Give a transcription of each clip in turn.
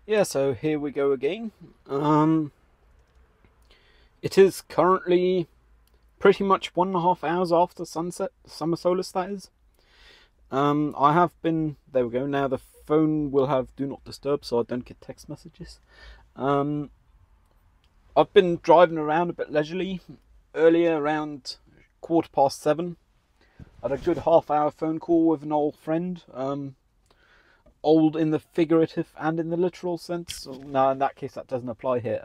Yeah, so here we go again. It is currently pretty much 1.5 hours after sunset, summer solstice that is. I have been, there we go, now the phone will have do not disturb so I don't get text messages. Um, I've been driving around a bit leisurely. Earlier, around 7:15, I had a good half-hour phone call with an old friend. Old in the figurative and in the literal sense. No, in that case, that doesn't apply here.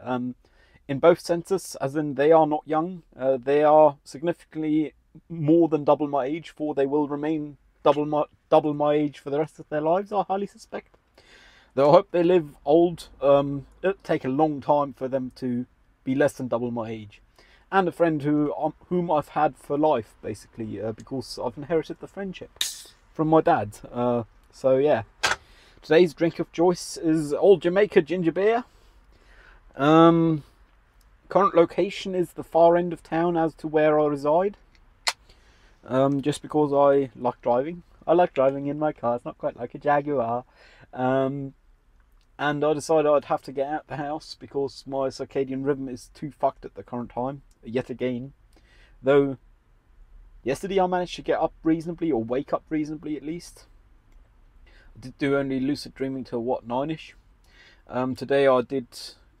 In both senses, as in they are not young, they are significantly more than double my age, for they will remain double my age for the rest of their lives, I highly suspect. Though I hope they live old. It'll take a long time for them to be less than double my age. And a friend whom I've had for life, basically, because I've inherited the friendship from my dad. So yeah. Today's drink of choice is Old Jamaica ginger beer. Current location is the far end of town as to where I reside. Just because I like driving. I like driving in my car. It's not quite like a Jaguar. And I decided I'd have to get out the house because my circadian rhythm is too fucked at the current time. Yet again. Though, yesterday I managed to get up reasonably, or wake up reasonably at least. I did do only lucid dreaming till what, 9ish. Today I did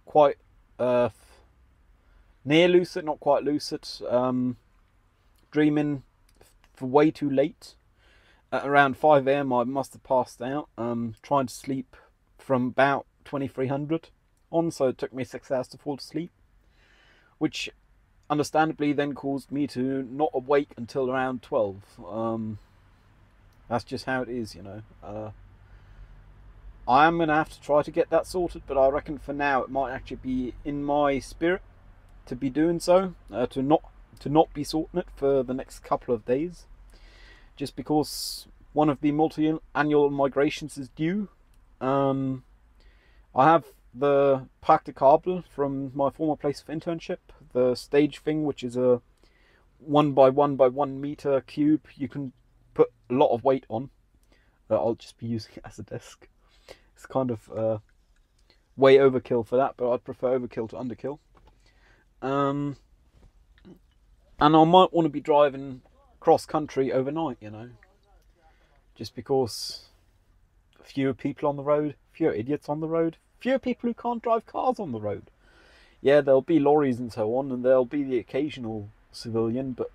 quite near lucid, not quite lucid. Dreaming for way too late. At around 5 a.m. I must have passed out. Trying to sleep from about 2300 on, so it took me 6 hours to fall asleep, which understandably then caused me to not awake until around 12. That's just how it is, you know. I am going to have to try to get that sorted, but I reckon for now it might actually be in my spirit to be doing so, to not be sorting it for the next couple of days, just because one of the multi-annual migrations is due. I have the practicable from my former place of internship, the stage thing, which is a 1 by 1 by 1 meter cube you can put a lot of weight on. I'll just be using it as a desk. It's kind of way overkill for that, but I'd prefer overkill to underkill. And I might want to be driving cross country overnight, you know, just because fewer people on the road, fewer idiots on the road, fewer people who can't drive cars on the road. Yeah, there'll be lorries and so on, and there'll be the occasional civilian, but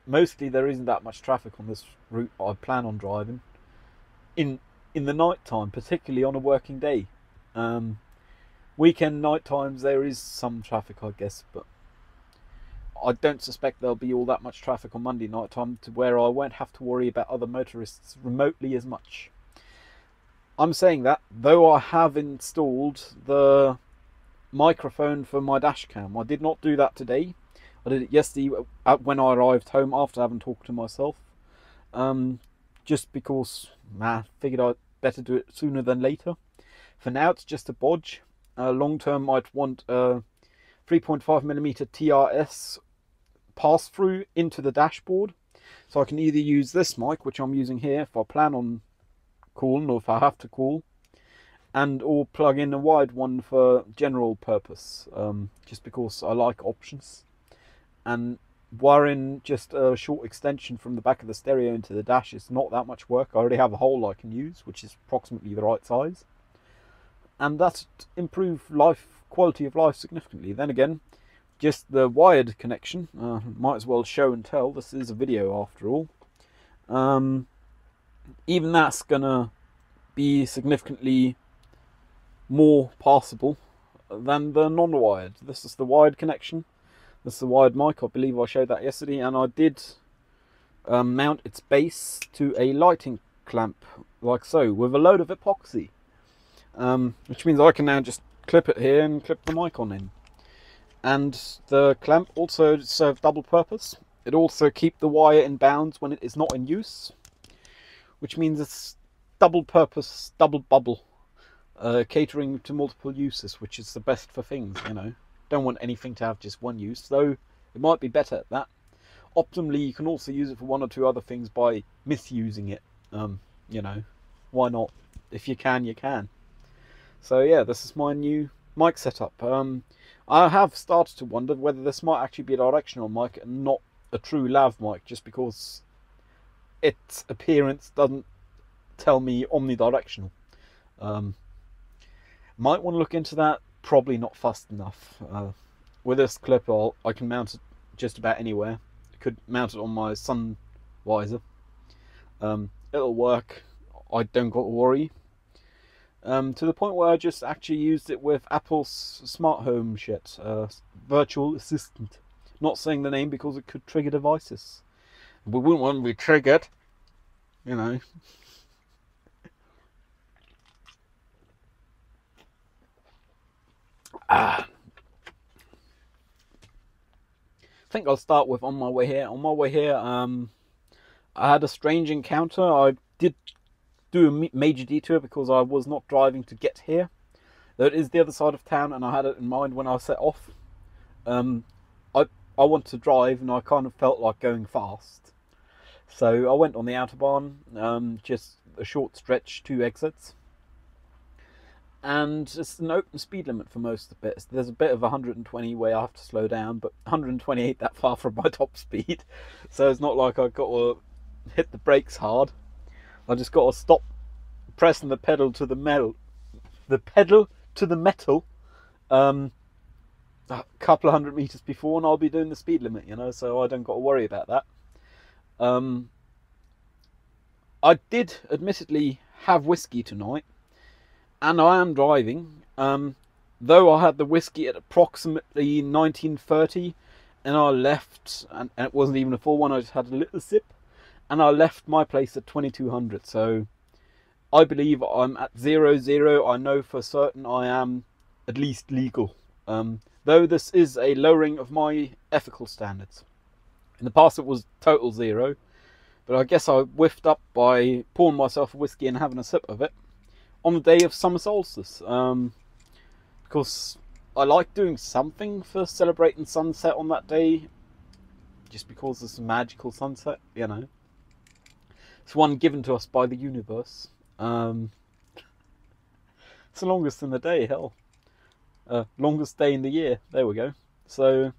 mostly there isn't that much traffic on this route I plan on driving in the night time, particularly on a working day. Weekend night times there is some traffic, I guess, but I don't suspect there'll be all that much traffic on Monday night time to where I won't have to worry about other motorists remotely as much. I'm saying that, though I have installed the microphone for my dash cam. I did not do that today. I did it yesterday when I arrived home after having talked to myself. Just because, I figured I'd better do it sooner than later. For now, it's just a bodge. Long term, I'd want a 3.5mm TRS pass through into the dashboard, so I can either use this mic, which I'm using here, if I plan on calling or if I have to call, and or plug in a wired one for general purpose. Just because I like options, and wiring just a short extension from the back of the stereo into the dash is not that much work. I already have a hole I can use, which is approximately the right size, and that's improve quality of life significantly. Then again, just the wired connection, might as well show and tell. This is a video after all. Even that's gonna be significantly more passable than the non-wired. This is the wired connection. This is the wired mic. I believe I showed that yesterday, and I did mount its base to a lighting clamp like so with a load of epoxy, which means I can now just clip it here and clip the mic on in. And the clamp also serves double purpose. It also keeps the wire in bounds when it is not in use, which means it's double purpose, double bubble, catering to multiple uses, which is the best for things, you know. Don't want anything to have just one use, though it might be better at that. Optimally, you can also use it for one or two other things by misusing it. You know, why not? If you can, you can. So yeah, this is my new mic setup. I have started to wonder whether this might actually be a directional mic and not a true lav mic, just because its appearance doesn't tell me omnidirectional. Might want to look into that. Probably not fast enough. With this clip, I can mount it just about anywhere. I could mount it on my sun visor. It'll work. I don't got to worry. To the point where I just actually used it with Apple's smart home shit, virtual assistant. Not saying the name because it could trigger devices. We wouldn't want to be triggered, you know. I think I'll start with on my way here. On my way here, I had a strange encounter. I did do a major detour because I was not driving to get here. Though it is the other side of town, and I had it in mind when I set off. I want to drive, and I kind of felt like going fast. So I went on the Autobahn, just a short stretch, 2 exits. And it's an open speed limit for most of the bits. There's a bit of 120 where I have to slow down, but 120 ain't that far from my top speed. So it's not like I've got to hit the brakes hard. I just got to stop pressing the pedal to the metal. The pedal to the metal. A couple of 100 meters before, and I'll be doing the speed limit, you know. So I don't got to worry about that. I did admittedly have whiskey tonight, and I am driving. Though I had the whiskey at approximately 19:30, and I left, and it wasn't even a full one. I just had a little sip. And I left my place at 2200, so I believe I'm at 00. I know for certain I am at least legal. Though this is a lowering of my ethical standards. In the past it was total 0, but I guess I whiffed up by pouring myself a whiskey and having a sip of it on the day of summer solstice. Because I like doing something for celebrating sunset on that day, just because it's a magical sunset, you know. It's one given to us by the universe. It's the longest in the day, hell. Longest day in the year, there we go. So,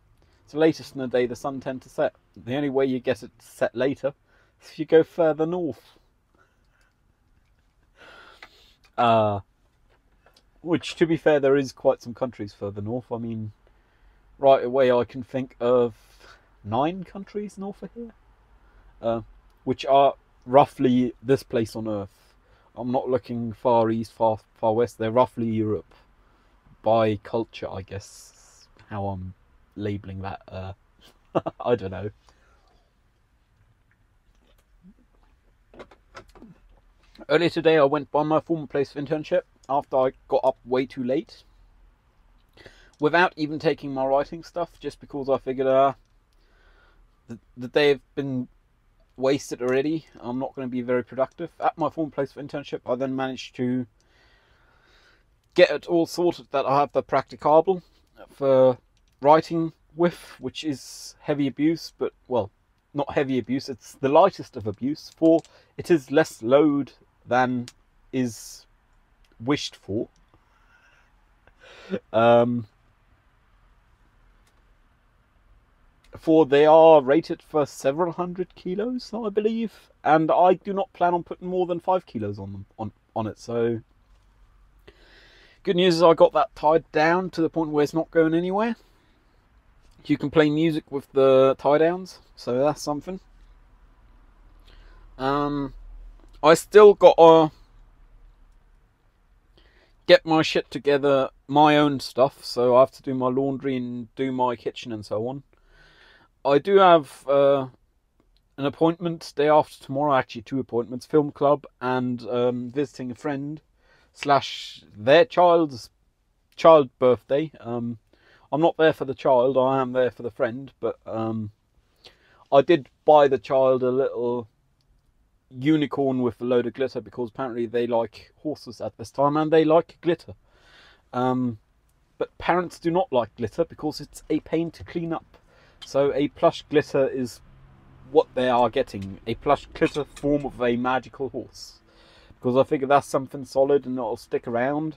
it's the latest in the day the sun tends to set. The only way you get it to set later is if you go further north. Which, to be fair, there is quite some countries further north. I mean, right away I can think of 9 countries north of here. Which are roughly this place on Earth. I'm not looking far east, far west. They're roughly Europe. By culture, I guess. How I'm labelling that. I don't know. Earlier today I went by my former place of internship after I got up way too late. Without even taking my writing stuff, just because I figured the day have been wasted already. I'm not going to be very productive. At my former place of internship, I then managed to get it all sorted that I have the practicable for writing with, which is heavy abuse, but, well, not heavy abuse, it's the lightest of abuse, for it is less load than is wished for. For they are rated for several hundred kilos, I believe, and I do not plan on putting more than 5 kilos on them on it. So good news is I got that tied down to the point where it's not going anywhere. You can play music with the tie downs, so that's something. I still got to get my shit together, my own stuff, so I have to do my laundry and do my kitchen and so on. I do have an appointment day after tomorrow, actually 2 appointments, film club and visiting a friend / their child's birthday. I'm not there for the child, I am there for the friend, but I did buy the child a little unicorn with a load of glitter because apparently they like horses at this time and they like glitter. But parents do not like glitter because it's a pain to clean up. So a plush glitter is what they are getting. A plush glitter form of a magical horse. Because I figure that's something solid and it'll stick around.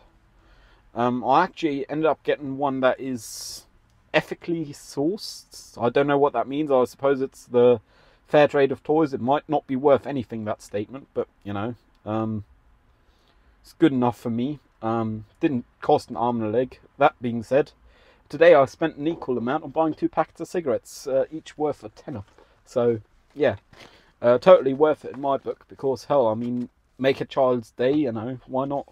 I actually ended up getting one that is ethically sourced. I don't know what that means. I suppose it's the fair trade of toys. It might not be worth anything, that statement, but you know, it's good enough for me. Didn't cost an arm and a leg. That being said, today I spent an equal amount on buying 2 packets of cigarettes, each worth a tenner. So yeah, totally worth it in my book, because hell, I mean, make a child's day, you know, why not?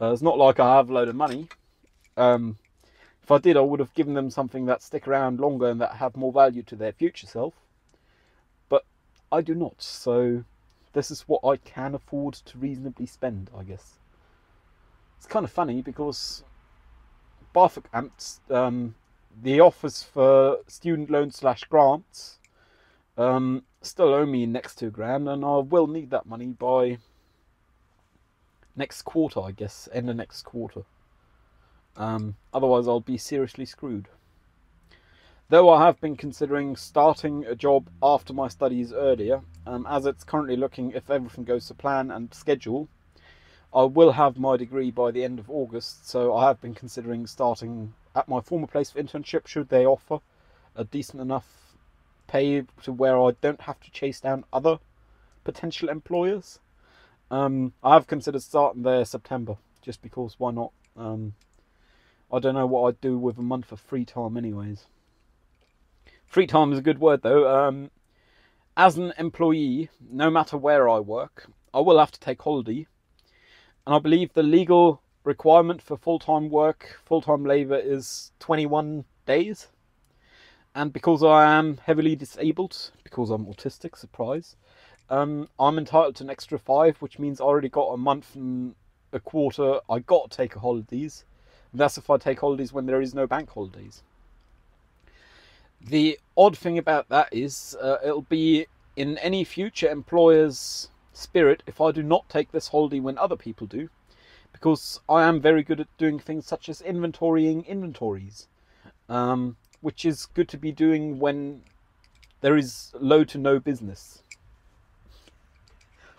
It's not like I have a load of money. If I did, I would have given them something that stick around longer and that have more value to their future self. But I do not, so this is what I can afford to reasonably spend, I guess. It's kind of funny because Barford Amps, the offers for student loans / grants, still owe me next £2,000, and I will need that money by next quarter, I guess, end of next quarter. Otherwise I'll be seriously screwed. Though I have been considering starting a job after my studies earlier, as it's currently looking, if everything goes to plan and schedule, I will have my degree by the end of August, so I have been considering starting at my former place of internship, should they offer a decent enough pay to where I don't have to chase down other potential employers. I have considered starting there September, just because why not? I don't know what I'd do with a month of free time anyways. Free time is a good word though. As an employee, no matter where I work, I will have to take holiday. And I believe the legal requirement for full-time work, full-time labour, is 21 days. And because I am heavily disabled, because I'm autistic, surprise, I'm entitled to an extra 5, which means I already got a month and a quarter. I got to take holidays. And that's if I take holidays when there is no bank holidays. The odd thing about that is it'll be in any future employer's spirit if I do not take this holiday when other people do, because I am very good at doing things such as inventorying inventories, which is good to be doing when there is low to no business,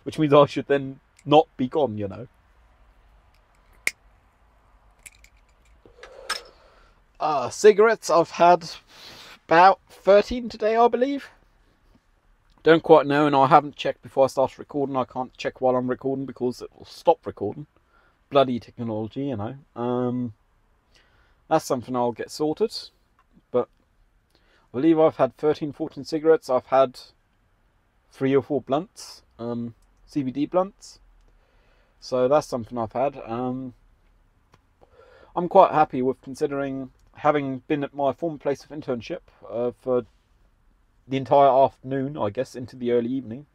which means I should then not be gone, you know. Cigarettes, I've had about 13 today, I believe. Don't quite know, and I haven't checked before I started recording. I can't check while I'm recording because it will stop recording. Bloody technology, you know. That's something I'll get sorted. But I believe I've had 13-14 cigarettes. I've had 3 or 4 blunts, CBD blunts. So that's something I've had. I'm quite happy with, considering having been at my former place of internship for the entire afternoon, I guess, into the early evening,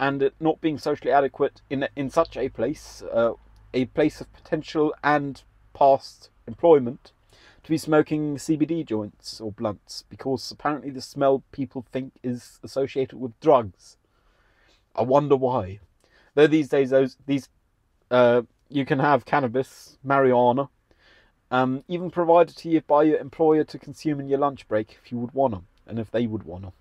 and it not being socially adequate in such a place of potential and past employment, to be smoking CBD joints or blunts, because apparently the smell people think is associated with drugs. I wonder why. Though these days you can have cannabis, marijuana, even provided to you by your employer to consume in your lunch break if you would want them, and if they would want them.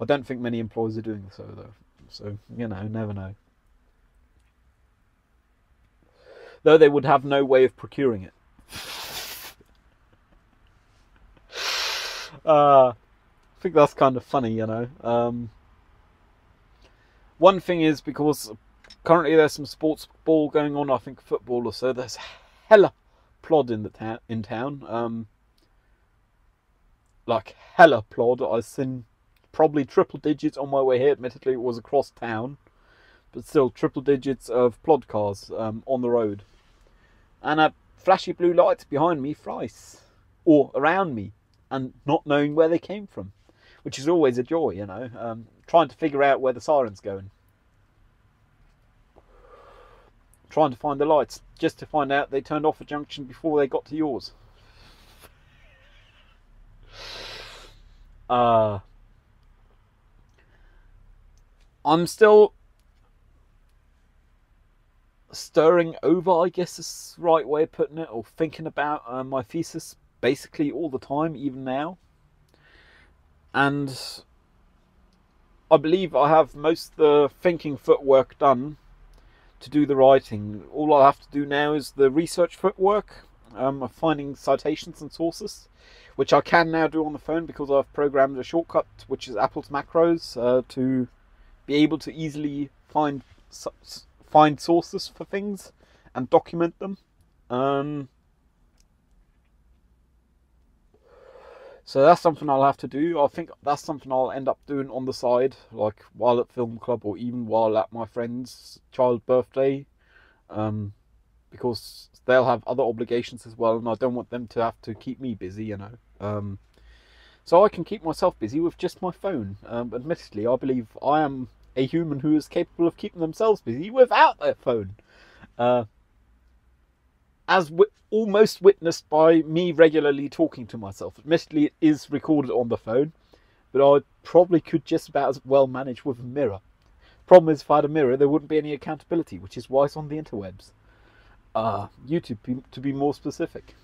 I don't think many employers are doing so though, so you know, never know. Though they would have no way of procuring it. I think that's kind of funny, you know. One thing is, because currently there's some sports ball going on, I think football or so, there's hella plod in town. Like hella plod. I've seen probably triple digits on my way here. Admittedly, it was across town, but still triple digits of plod cars on the road, and flashy blue lights behind me thrice, or around me, and not knowing where they came from, which is always a joy, you know. Trying to figure out where the siren's going, trying to find the lights, just to find out they turned off a junction before they got to yours. I'm still stirring over, I guess is the right way of putting it, or thinking about my thesis basically all the time, even now. And I believe I have most of the thinking footwork done to do the writing. All I have to do now is the research footwork, of finding citations and sources, which I can now do on the phone because I've programmed a shortcut, which is Apple's macros, to be able to easily find sources for things and document them. So that's something I'll have to do. I think that's something I'll end up doing on the side, like while at film club or even while at my friend's child birthday, because they'll have other obligations as well, and I don't want them to have to keep me busy, you know. So I can keep myself busy with just my phone. Admittedly, I believe I am a human who is capable of keeping themselves busy without their phone. As almost witnessed by me regularly talking to myself. Admittedly, it is recorded on the phone, but I probably could just about as well manage with a mirror. Problem is, if I had a mirror, there wouldn't be any accountability, which is why it's on the interwebs. YouTube, to be more specific.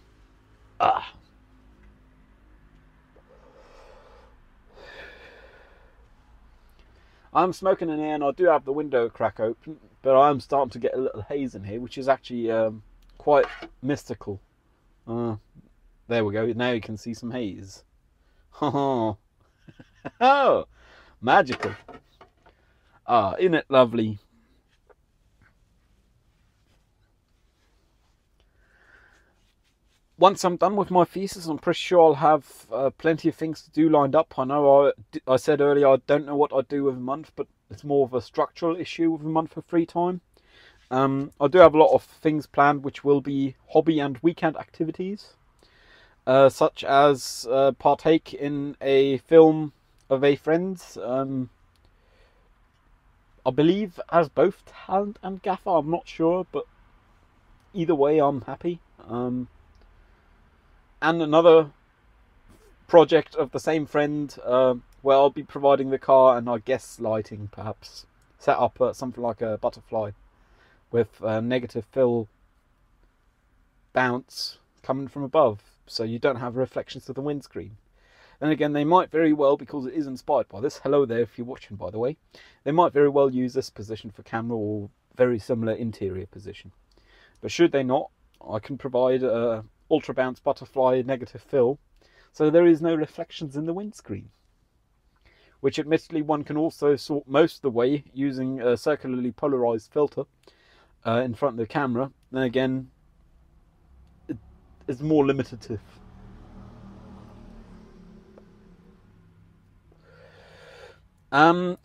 I'm smoking in here, and I do have the window crack open, but I'm starting to get a little haze in here, which is actually quite mystical. There we go. Now you can see some haze. Oh, magical. Isn't it lovely? Once I'm done with my thesis, I'm pretty sure I'll have plenty of things to do lined up. I know I said earlier I don't know what I'd do with a month, but it's more of a structural issue with a month of free time. I do have a lot of things planned, which will be hobby and weekend activities, such as partake in a film of a friend's. I believe as both talent and gaffer. I'm not sure, but either way, I'm happy. And another project of the same friend, where I'll be providing the car and I guess lighting, perhaps set up something like a butterfly with negative fill bounce coming from above, so you don't have reflections to the windscreen. Then again, they might very well, because it is inspired by this, hello there if you're watching by the way, they might very well use this position for camera or very similar interior position. But should they not, I can provide a ultra bounce butterfly negative fill, so there is no reflections in the windscreen. Which admittedly one can also sort most of the way using a circularly polarized filter in front of the camera. Then again, it's more limitative.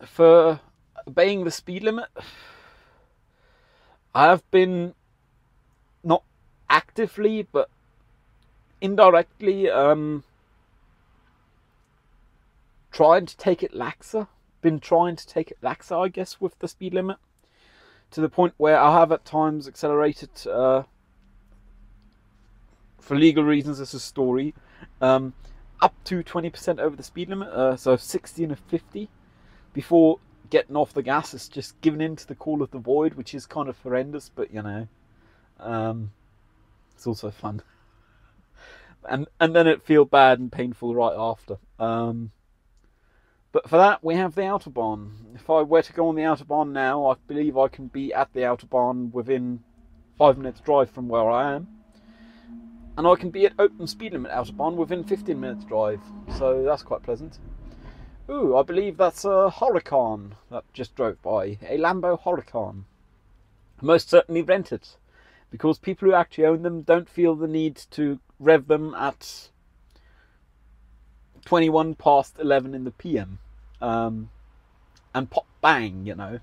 For obeying the speed limit, I have been not actively but indirectly trying to take it laxer. I guess, with the speed limit, to the point where I have at times accelerated, for legal reasons, this is a story, up to 20% over the speed limit, so 60 and a 50, before getting off the gas. It's just giving in to the call of the void, which is kind of horrendous, but you know, it's also fun. And then it feels bad and painful right after. But for that, we have the Autobahn. If I were to go on the Autobahn now, I believe I can be at the Autobahn within 5 minutes drive from where I am. And I can be at open speed limit Autobahn within 15 minutes drive. So that's quite pleasant. Ooh, I believe that's a Huracan that just drove by. A Lambo Huracan. Most certainly rent it, because people who actually own them don't feel the need to rev them at 21 past 11 in the PM, and pop bang, you know.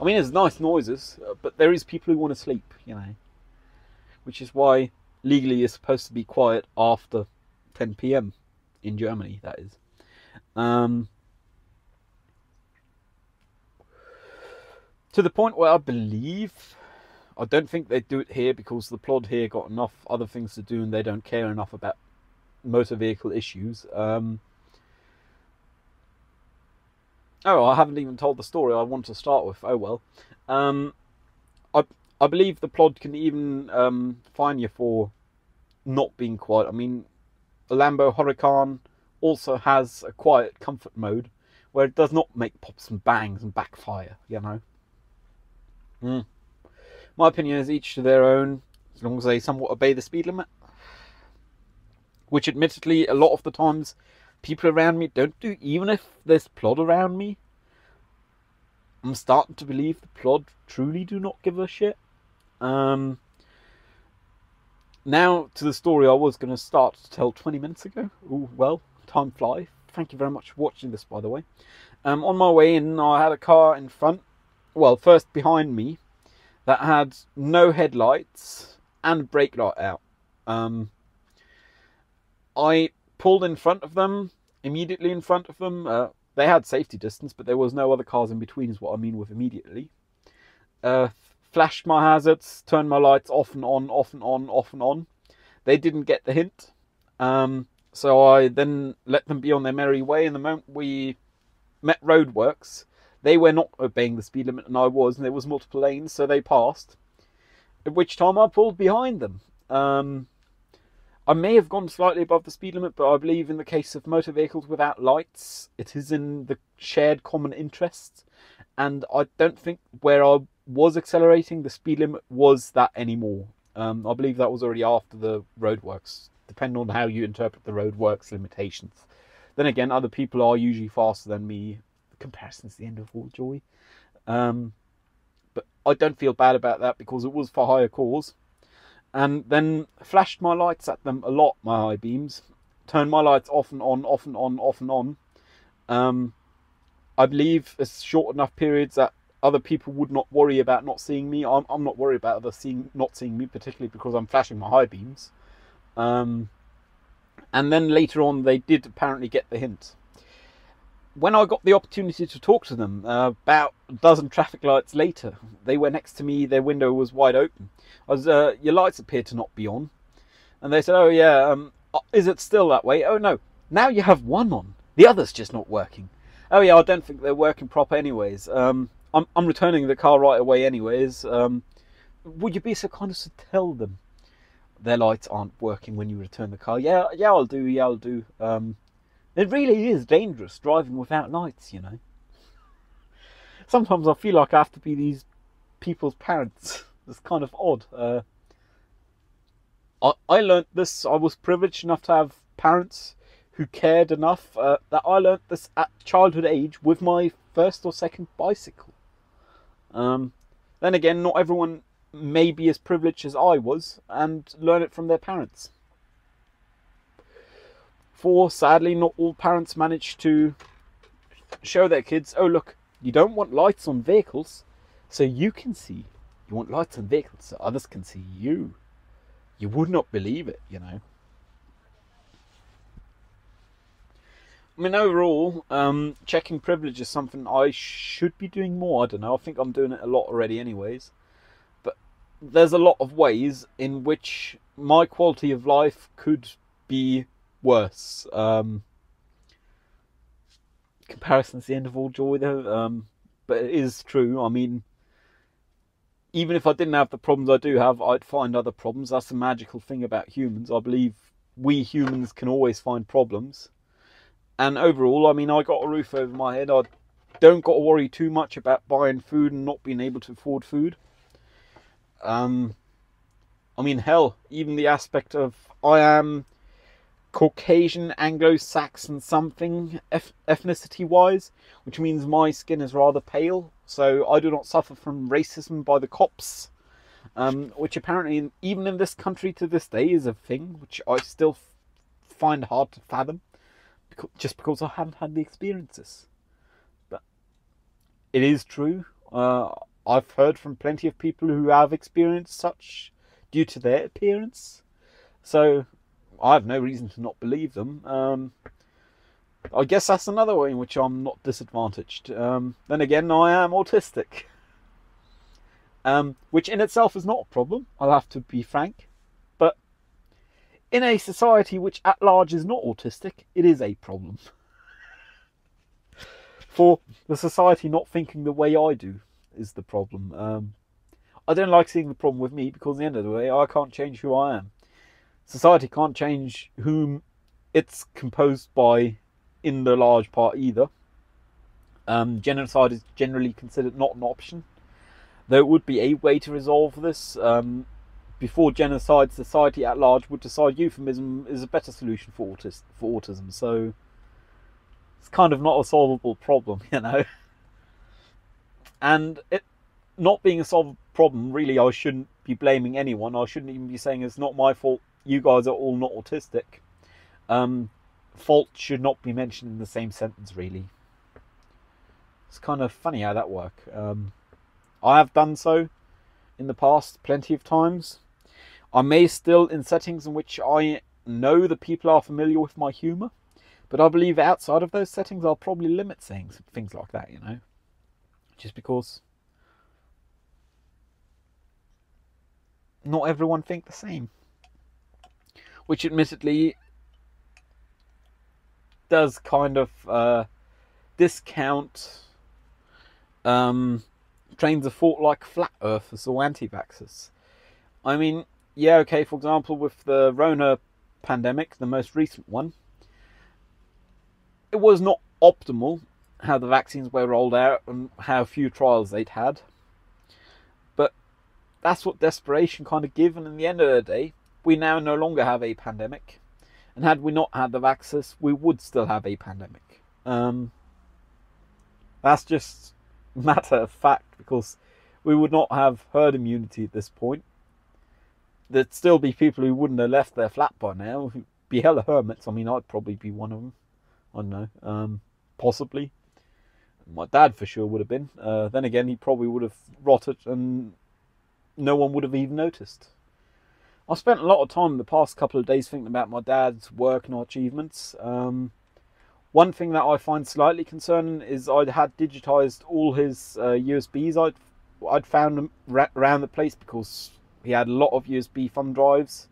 I mean, there's nice noises, but there is people who want to sleep, you know, which is why legally you're supposed to be quiet after 10 PM in Germany, that is. To the point where I believe, I don't think they do it here because the plod here got enough other things to do and they don't care enough about motor vehicle issues. Oh, I haven't even told the story I want to start with. Oh well. I believe the plod can even fine you for not being quiet. I mean, the Lambo Huracan also has a quiet comfort mode where it does not make pops and bangs and backfire, you know. My opinion is each to their own. as long as they somewhat obey the speed limit. Which admittedly, a lot of the times, people around me don't do, even if there's plod around me. I'm starting to believe the plod truly do not give a shit. Now to the story I was going to start to tell 20 minutes ago. Ooh, well, time flies. Thank you very much for watching this, by the way. On my way in, I had a car in front, well, first behind me, that had no headlights and brake light out. I pulled in front of them, immediately in front of them. They had safety distance, but there was no other cars in between, is what I mean with immediately. Flashed my hazards, turned my lights off and on, off and on, off and on. They didn't get the hint. So I then let them be on their merry way. And the moment we met roadworks, they were not obeying the speed limit and I was, and there was multiple lanes, so they passed. At which time I pulled behind them. I may have gone slightly above the speed limit, but I believe in the case of motor vehicles without lights, it is in the shared common interest. And I don't think where I was accelerating, the speed limit was that anymore. I believe that was already after the roadworks, depending on how you interpret the roadworks limitations. Then again, other people are usually faster than me. Comparison's the end of all joy. But I don't feel bad about that because it was for higher cause. And then flashed my lights at them a lot, my high beams. Turned my lights off and on, off and on, off and on. I believe it's short enough periods that other people would not worry about not seeing me. I'm not worried about others not seeing me, particularly because I'm flashing my high beams. And then later on, they did apparently get the hint. When I got the opportunity to talk to them, about a dozen traffic lights later, they were next to me, their window was wide open. Your lights appear to not be on. And they said, oh yeah, is it still that way? Oh no, now you have one on, the other's just not working. Oh yeah, I don't think they're working proper anyways. I'm returning the car right away anyways. Would you be so kind as to tell them their lights aren't working when you return the car? Yeah, I'll do. It really is dangerous driving without lights, you know. Sometimes I feel like I have to be these people's parents. It's kind of odd. I learnt this. I was privileged enough to have parents who cared enough that I learnt this at childhood age with my first or second bicycle. Then again, not everyone may be as privileged as I was and learn it from their parents. For sadly, not all parents manage to show their kids, oh look, you don't want lights on vehicles so you can see. You want lights on vehicles so others can see you. You would not believe it, you know. I mean, overall, checking privilege is something I should be doing more. I don't know, I think I'm doing it a lot already anyways. But there's a lot of ways in which my quality of life could be worse. Comparison's the end of all joy though, but it is true. I mean, even if I didn't have the problems I do have, I'd find other problems. That's the magical thing about humans. I believe we humans can always find problems. And overall, I mean, I got a roof over my head. I don't got to worry too much about buying food and not being able to afford food. I mean, hell, even the aspect of I am Caucasian, Anglo-Saxon something ethnicity-wise, which means my skin is rather pale, so I do not suffer from racism by the cops, which apparently even in this country to this day is a thing, which I still find hard to fathom, just because I haven't had the experiences. But it is true. I've heard from plenty of people who have experienced such due to their appearance, so I have no reason to not believe them. I guess that's another way in which I'm not disadvantaged. Then again, I am autistic. Which in itself is not a problem, I'll have to be frank. But in a society which at large is not autistic, it is a problem. For the society not thinking the way I do is the problem. I don't like seeing the problem with me because at the end of the day, I can't change who I am. Society can't change whom it's composed by in the large part either. Genocide is generally considered not an option, though it would be a way to resolve this. before genocide, society at large would decide euphemism is a better solution for autism. So it's kind of not a solvable problem, you know. And it not being a solvable problem, really, I shouldn't be blaming anyone. I shouldn't even be saying it's not my fault. You guys are all not autistic. Fault should not be mentioned in the same sentence, really. It's kind of funny how that works. I have done so in the past plenty of times. I may still in settings in which I know the people are familiar with my humour, but I believe outside of those settings I'll probably limit saying things like that, you know, just because not everyone think the same, which admittedly does kind of discount trains of thought like flat earthers or anti-vaxxers. I mean, yeah, okay, for example, with the Rona pandemic, the most recent one, it was not optimal how the vaccines were rolled out and how few trials they'd had. But that's what desperation kind of given. In the end of the day, we now no longer have a pandemic. And had we not had the vaccines, we would still have a pandemic. That's just matter of fact, because we would not have herd immunity at this point. There'd still be people who wouldn't have left their flat by now, who'd be hella hermits. I mean, I'd probably be one of them. I don't know, possibly. My dad for sure would have been. Then again, he probably would have rotted and no one would have even noticed. I spent a lot of time in the past couple of days thinking about my dad's work and achievements. One thing that I find slightly concerning is I had digitised all his USBs I'd found them around the place, because he had a lot of USB thumb drives,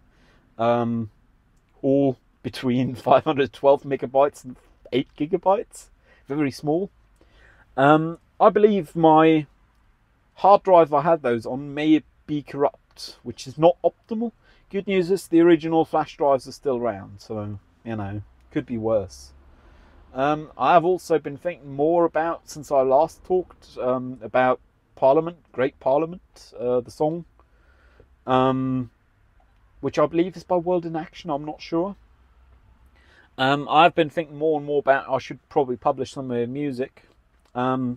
all between 512 megabytes and 8 gigabytes, very small. I believe my hard drive I had those on may be corrupt, which is not optimal. Good news is the original flash drives are still around, so, you know, could be worse. I have also been thinking more about, since I last talked, about Parliament, Great Parliament, the song, which I believe is by World in Action, I'm not sure. I've been thinking more and more about I should probably publish some of her music. I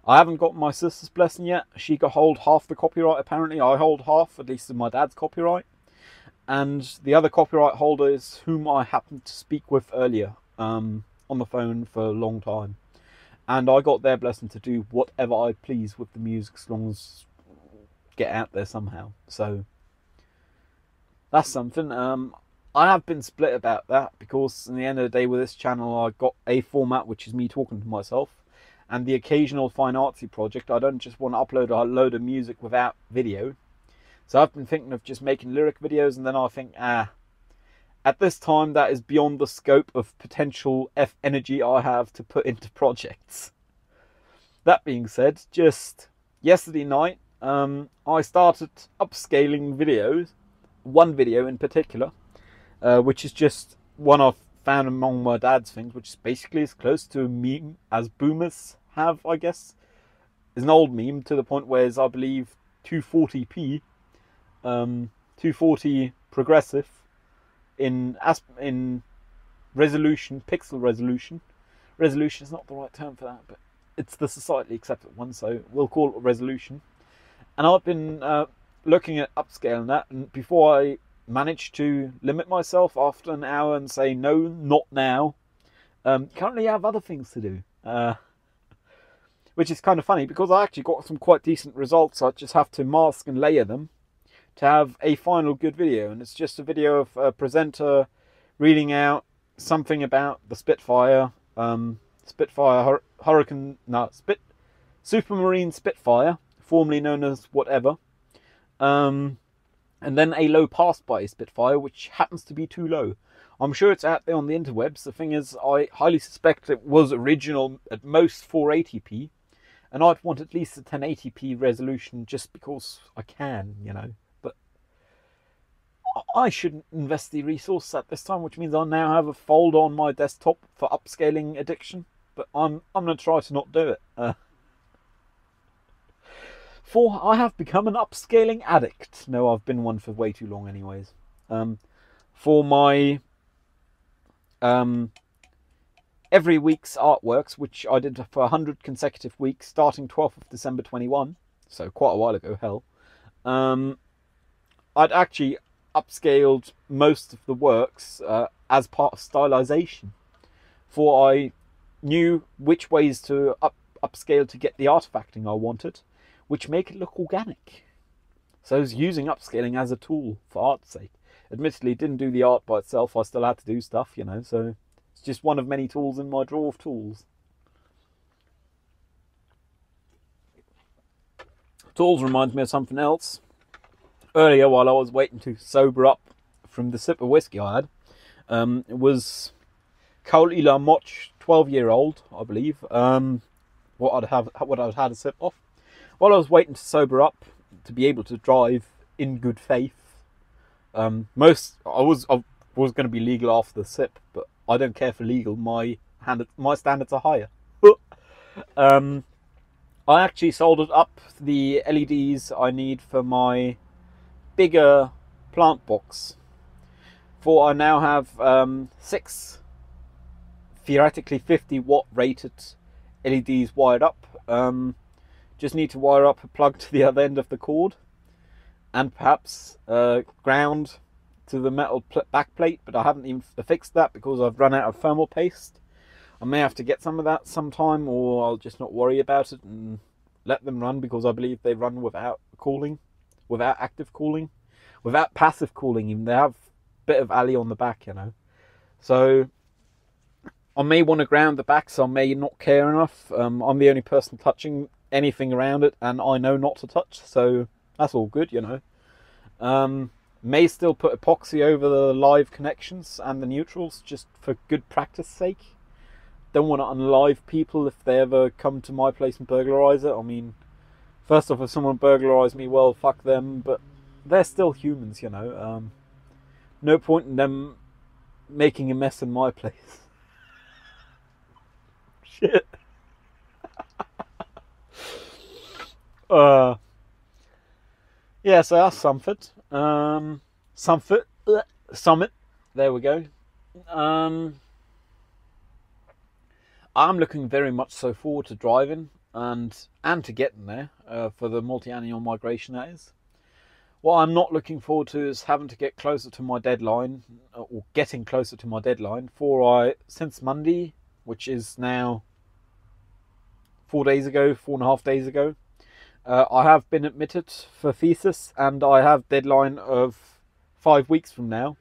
haven't got my sister's blessing yet. She could hold half the copyright apparently. I hold half, at least of my dad's copyright. And the other copyright holder is whom I happened to speak with earlier on the phone for a long time. And I got their blessing to do whatever I please with the music, as long as get out there somehow. So that's something. I have been split about that, because in the end of the day with this channel I got a format which is me talking to myself, and the occasional fine artsy project. I don't just want to upload a load of music without video. So I've been thinking of just making lyric videos, and then I think, at this time that is beyond the scope of potential energy I have to put into projects. That being said, just yesterday night I started upscaling videos, one video in particular, which is just one I've found among my dad's things, which is basically as close to a meme as boomers have, I guess. It's an old meme to the point where it's, I believe, 240p, 240 progressive in resolution, pixel resolution. Resolution is not the right term for that, but it's the societally accepted one, so we'll call it resolution. And I've been looking at upscaling that, and before I managed to limit myself after an hour and say no, not now, currently I have other things to do, which is kind of funny, because I actually got some quite decent results. I just have to mask and layer them to have a final good video, and it's just a video of a presenter reading out something about the Spitfire, Supermarine Spitfire, formerly known as whatever, and then a low pass by a Spitfire, which happens to be too low. I'm sure it's out there on the interwebs. The thing is, I highly suspect it was original at most 480p, and I'd want at least a 1080p resolution just because I can, you know. But I shouldn't invest the resource at this time, which means I now have a folder on my desktop for upscaling addiction. But I'm going to try to not do it. For I have become an upscaling addict. No, I've been one for way too long anyways. For my every week's artworks, which I did for 100 consecutive weeks, starting 12th of December 21, so quite a while ago, hell. I'd actually upscaled most of the works as part of stylization, for I knew which ways to upscale to get the artifacting I wanted, which make it look organic. So I was using upscaling as a tool for art's sake. Admittedly, it didn't do the art by itself. I still had to do stuff, you know, so it's just one of many tools in my drawer of tools. Tools reminds me of something else. Earlier, while I was waiting to sober up from the sip of whiskey I had, it was Kauli La Moch, 12-year-old, I believe. What I'd had a sip of. While I was waiting to sober up to be able to drive in good faith. I was going to be legal after the sip, but I don't care for legal. My standards are higher. I actually soldered up the LEDs I need for my bigger plant box. For I now have 6 theoretically 50-watt rated LEDs wired up. Just need to wire up a plug to the other end of the cord, and perhaps ground to the metal back plate, but I haven't even fixed that because I've run out of thermal paste. I may have to get some of that sometime, or I'll just not worry about it and let them run, because I believe they run without cooling, without active cooling, without passive cooling even. They have a bit of alley on the back, you know. So I may want to ground the back, so I may not care enough. I'm the only person touching anything around it, and I know not to touch, so that's all good, you know. May still put epoxy over the live connections and the neutrals, just for good practice sake. Don't want to unlive people if they ever come to my place and burglarise it. I mean, first off, if someone burglarised me, well, fuck them, but they're still humans, you know. No point in them making a mess in my place. Shit. Yeah, so that's something. Summit. There we go. I'm looking very much so forward to driving and to getting there for the multi-annual migration, that is. What I'm not looking forward to is having to get closer to my deadline, or getting closer to my deadline, since Monday, which is now 4.5 days ago, I have been admitted for thesis, and I have deadline of 5 weeks from now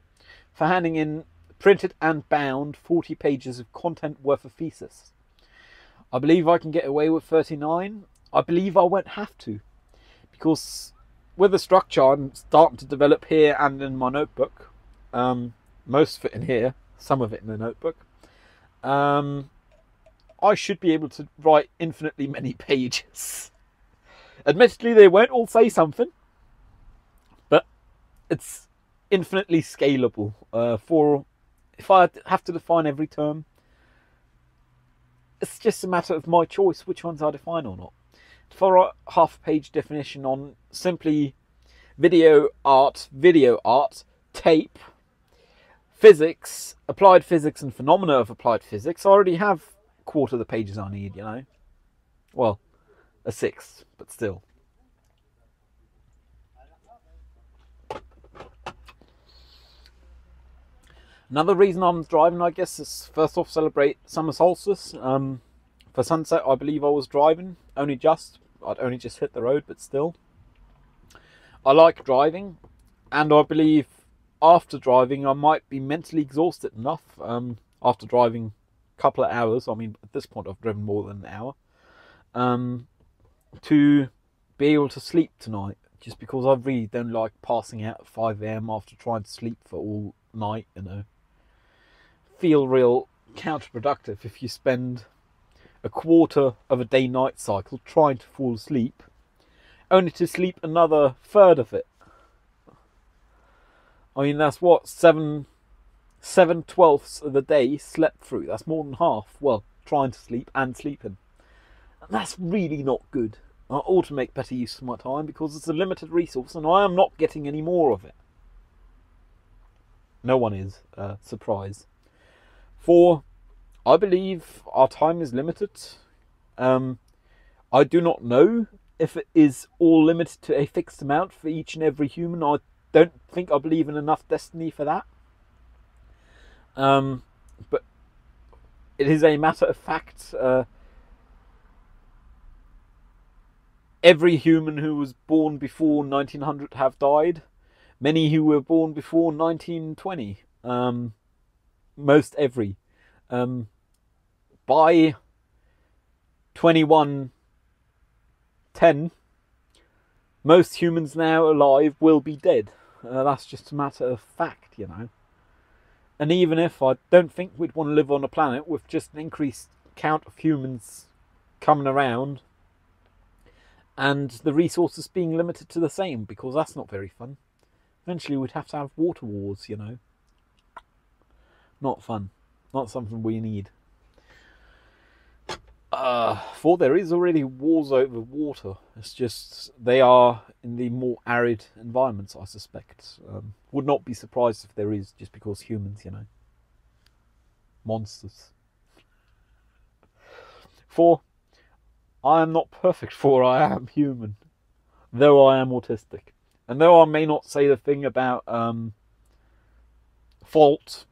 for handing in printed and bound 40 pages of content worth of thesis. I believe I can get away with 39. I believe I won't have to, because with the structure I'm starting to develop here and in my notebook, most of it in here, some of it in the notebook, I should be able to write infinitely many pages. Admittedly, they won't all say something, but it's infinitely scalable. For if I have to define every term, it's just a matter of my choice which ones I define or not. For a half-page definition on simply video art, tape, physics, applied physics, and phenomena of applied physics, I already have a quarter of the pages I need, you know. Well, a sixth, but still. Another reason I'm driving, I guess, is first off celebrate summer solstice. For sunset, I believe I was driving. I'd only just hit the road, but still. I like driving, and I believe after driving I might be mentally exhausted enough, after driving a couple of hours, I mean at this point I've driven more than an hour, to be able to sleep tonight, just because I really don't like passing out at 5 AM after trying to sleep for all night, you know. Feel real counterproductive if you spend a quarter of a day-night cycle trying to fall asleep, only to sleep another third of it. I mean, that's what, 7/12 of the day slept through. That's more than half. Well, trying to sleep and sleeping. And that's really not good. I ought to make better use of my time because it's a limited resource and I am not getting any more of it. No one is. Surprise. 4. I believe our time is limited. I do not know if it is all limited to a fixed amount for each and every human. I don't think I believe in enough destiny for that. But it is a matter of fact. Every human who was born before 1900 have died. Many who were born before 1920. Most every. By 2110, most humans now alive will be dead. That's just a matter of fact, you know. And even if I don't think we'd want to live on a planet with just an increased count of humans coming around and the resources being limited to the same, because that's not very fun. Eventually we'd have to have water wars, you know. Not fun. Not something we need. 4. There is already wars over water. It's just they are in the more arid environments, I suspect. Would not be surprised if there is, just because humans, you know. Monsters. 4. I am not perfect, for I am human. Though I am autistic. And though I may not say the thing about fault,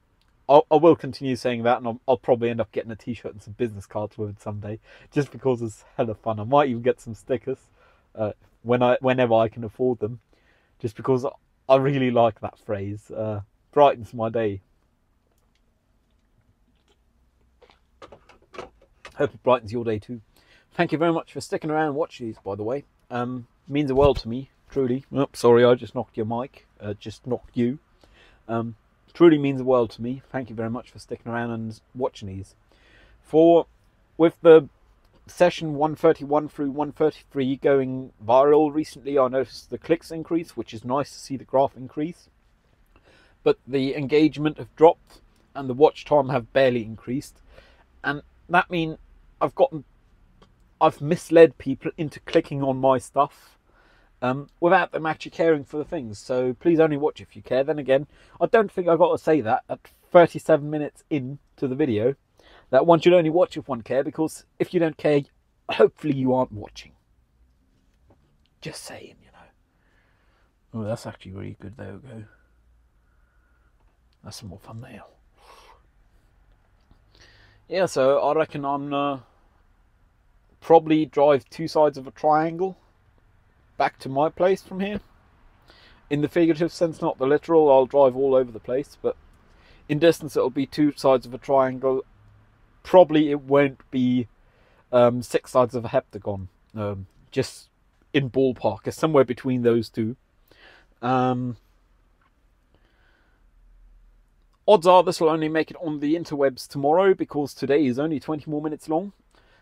I will continue saying that, and I'll probably end up getting a t-shirt and some business cards with it someday, just because it's hella fun. I might even get some stickers whenever I can afford them, just because I really like that phrase. Brightens my day. Hope it brightens your day too. Thank you very much for sticking around and watching these, by the way. Means the world to me, truly. Oh, sorry, I just knocked your mic. Just knocked you. Truly means the world to me. Thank you very much for sticking around and watching these. With the session 131 through 133 going viral recently, I noticed the clicks increase, which is nice to see the graph increase. But the engagement have dropped and the watch time have barely increased. And that means I've misled people into clicking on my stuff without them actually caring for the things. So please only watch if you care. Then again, I don't think I've got to say that at 37 minutes into the video, that one should only watch if one care, because if you don't care, hopefully you aren't watching. Just saying, you know. Oh, that's actually really good. There we go. That's some more thumbnail. Yeah, so I reckon I'm probably drive 2 sides of a triangle back to my place from here. In the figurative sense, not the literal. I'll drive all over the place, but in distance it'll be 2 sides of a triangle. Probably it won't be 6 sides of a heptagon. Just in ballpark, it's somewhere between those two. Odds are this will only make it on the interwebs tomorrow, because today is only 20 more minutes long.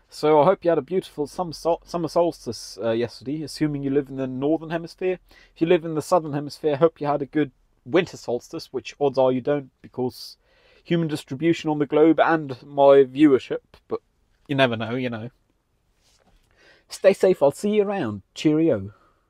So I hope you had a beautiful summer solstice yesterday, assuming you live in the northern hemisphere. If you live in the southern hemisphere, I hope you had a good winter solstice, which odds are you don't, because human distribution on the globe and my viewership, but you never know, you know. Stay safe, I'll see you around. Cheerio.